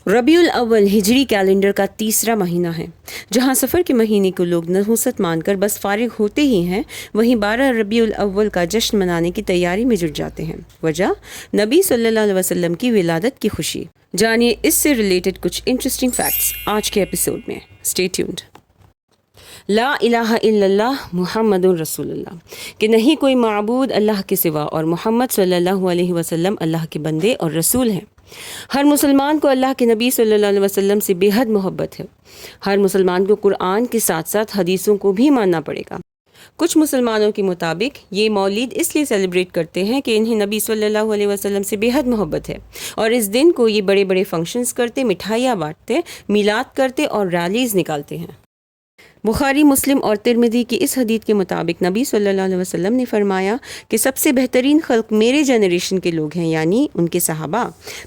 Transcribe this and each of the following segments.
रबीउल अव्वल हिजरी कैलेंडर का तीसरा महीना है। जहां सफ़र के महीने को लोग नहुसत मानकर बस फारिग होते ही हैं, वहीं 12 रबीउल अव्वल का जश्न मनाने की तैयारी में जुट जाते हैं। वजह नबी सल्लल्लाहु अलैहि वसल्लम की विलादत की खुशी। जानिए इससे रिलेटेड कुछ इंटरेस्टिंग फैक्ट्स आज के एपिसोड में। Stay tuned. ला इलाहा इल्लल्लाह मुहम्मदुर रसूलुल्लाह कि नहीं कोई माबूद अल्लाह के सिवा और मोहम्मद सल्लल्लाहु अलैहि वसल्लम अल्लाह के बंदे और रसूल हैं। हर मुसलमान को अल्लाह के नबी सल्लल्लाहु अलैहि वसल्लम से बेहद मोहब्बत है। हर मुसलमान को कुरान के साथ साथ हदीसों को भी मानना पड़ेगा। कुछ मुसलमानों के मुताबिक ये मौलिद इसलिए सेलिब्रेट करते हैं कि इन्हें नबी सल्लल्लाहु अलैहि वसल्लम से बेहद मोहब्बत है और इस दिन को ये बड़े बड़े फंक्शंस करते, मिठाइयाँ बांटते, मिलाद करते और रैलीज निकालते हैं। बुखारी, मुस्लिम और तिरमिज़ी की इस हदीस के मुताबिक नबी सल्लल्लाहु अलैहि वसल्लम ने फरमाया कि सबसे बेहतरीन खल्क मेरे जनरेशन के लोग हैं, यानी उनके सहाबा,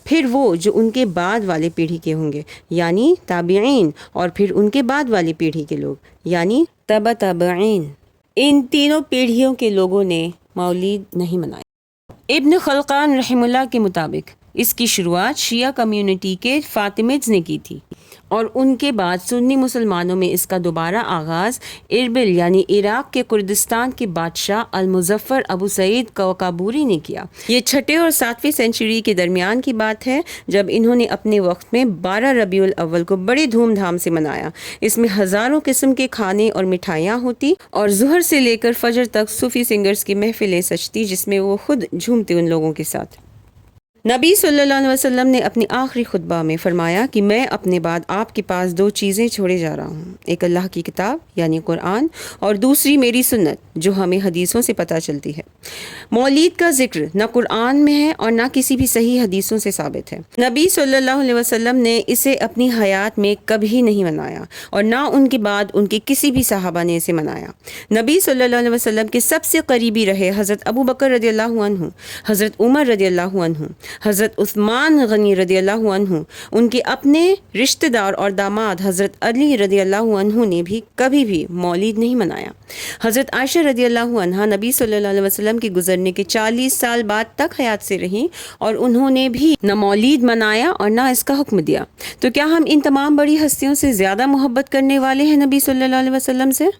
फिर वो जो उनके बाद वाले पीढ़ी के होंगे यानी ताबिईन, और फिर उनके बाद वाली पीढ़ी के लोग यानी तबा ताबिईन। इन तीनों पीढ़ियों के लोगों ने मौलिद नहीं मनाया। इब्न खलकान रहमुल्लाह के मुताबिक इसकी शुरुआत शिया कम्युनिटी के फातिमिड्स ने की थी और उनके बाद सुन्नी मुसलमानों में इसका दोबारा आगाज़ इरबिल यानी इराक़ के कुर्दिस्तान के बादशाह अल-मुज़फ़्फ़र अबू सईद काबूरी ने किया। ये 6वीं और 7वीं सेंचुरी के दरमियान की बात है, जब इन्होंने अपने वक्त में 12 रबीउल अव्वल को बड़े धूमधाम से मनाया। इसमें हज़ारों किस्म के खाने और मिठाइयाँ होती और ज़ुहर से लेकर फजर तक सूफ़ी सिंगर्स की महफ़िलें सजती, जिसमें वो खुद झूमते उन लोगों के साथ। नबी सल्लल्लाहु अलैहि वसल्लम ने अपनी आखिरी खुतबा में फरमाया कि मैं अपने बाद आपके पास 2 चीज़ें छोड़े जा रहा हूँ, एक अल्लाह की किताब यानी कुरान और दूसरी मेरी सुन्नत जो हमें हदीसों से पता चलती है। मौलीद का जिक्र न कुरान में है और न किसी भी सही हदीसों से साबित है। नबी सल्लल्लाहु अलैहि वसल्लम ने इसे अपनी हयात में कभी नहीं मनाया और न उनके बाद उनके किसी भी सहाबा ने इसे मनाया। नबी सल्लल्लाहु अलैहि वसल्लम के सबसे करीबी रहे हज़रत अबू बकर रदियल्लाहु अन्हु, हज़रत उमर रदियल्लाहु अन्हु, हज़रत उस्मान गनी रदियल्लाहु अन्हु, उनके अपने रिश्तेदार और दामाद हज़रत अली रदियल्लाहु अन्हु ने भी कभी भी मौलिद नहीं मनाया। हज़रत आयशा रदियल्लाहु अन्हा नबी सल्लल्लाहु अलैहि वसल्लम के गुजरने के 40 साल बाद तक हयात से रहीं और उन्होंने भी न मौलिद मनाया और न इसका हुक्म दिया। तो क्या हम इन तमाम बड़ी हस्तियों से ज़्यादा मोहब्बत करने वाले हैं नबी सल्लल्लाहु अलैहि वसल्लम से?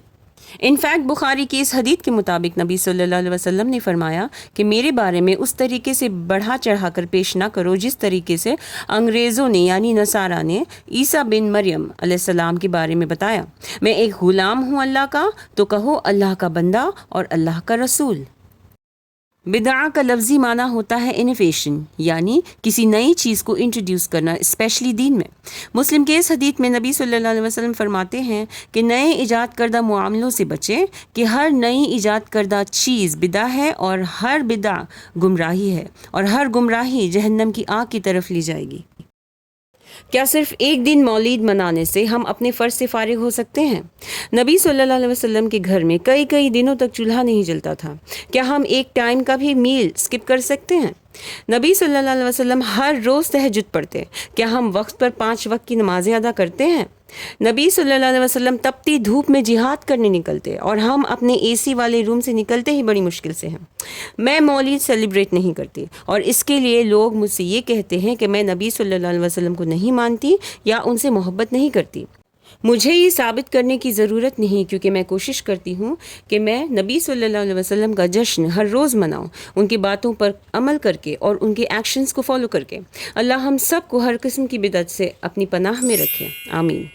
इनफैक्ट बुखारी की इस हदीस के मुताबिक नबी सल्लल्लाहु अलैहि वसल्लम ने फरमाया कि मेरे बारे में उस तरीके से बढ़ा चढ़ा कर पेश ना करो जिस तरीके से अंग्रेज़ों ने यानी नसारा ने ईसा बिन मरियम अलैहिस्सलाम के बारे में बताया। मैं एक ग़ुलाम हूँ अल्लाह का, तो कहो अल्लाह का बंदा और अल्लाह का रसूल। बिदआ का लफ्ज़ी माना होता है इनोवेशन यानी किसी नई चीज़ को इंट्रोड्यूस करना, स्पेशली दीन में। मुस्लिम के इस हदीस में नबी सल्लल्लाहु अलैहि वसल्लम फरमाते हैं कि नए ईजाद करदा मामलों से बचें कि हर नई ईजाद करदा चीज़ बिदा है और हर बिदा गुमराही है और हर गुमराही जहन्नम की आग की तरफ ली जाएगी। क्या सिर्फ एक दिन मौलिद मनाने से हम अपने फ़र्ज से फारिग हो सकते हैं? नबी सल्लल्लाहु अलैहि वसल्लम के घर में कई कई दिनों तक चूल्हा नहीं जलता था। क्या हम एक टाइम का भी मील स्किप कर सकते हैं? नबी सल्लल्लाहु अलैहि वसल्लम हर रोज़ तहज्जुद पढ़ते। क्या हम वक्त पर 5 वक्त की नमाज़ें अदा करते हैं? नबी सल्लल्लाहु अलैहि वसल्लम तपती धूप में जिहाद करने निकलते और हम अपने एसी वाले रूम से निकलते ही बड़ी मुश्किल से हैं। मैं मौलिद सेलिब्रेट नहीं करती और इसके लिए लोग मुझसे ये कहते हैं कि मैं नबी सल्लल्लाहु अलैहि वसल्लम को नहीं मानती या उनसे मोहब्बत नहीं करती। मुझे ये साबित करने की ज़रूरत नहीं, क्योंकि मैं कोशिश करती हूँ कि मैं नबी सल्लल्लाहु अलैहि वसल्लम का जश्न हर रोज़ मनाऊँ, उनकी बातों पर अमल करके और उनके एक्शंस को फॉलो करके। अल्लाह हम सब को हर किस्म की बिदअत से अपनी पनाह में रखे। आमीन।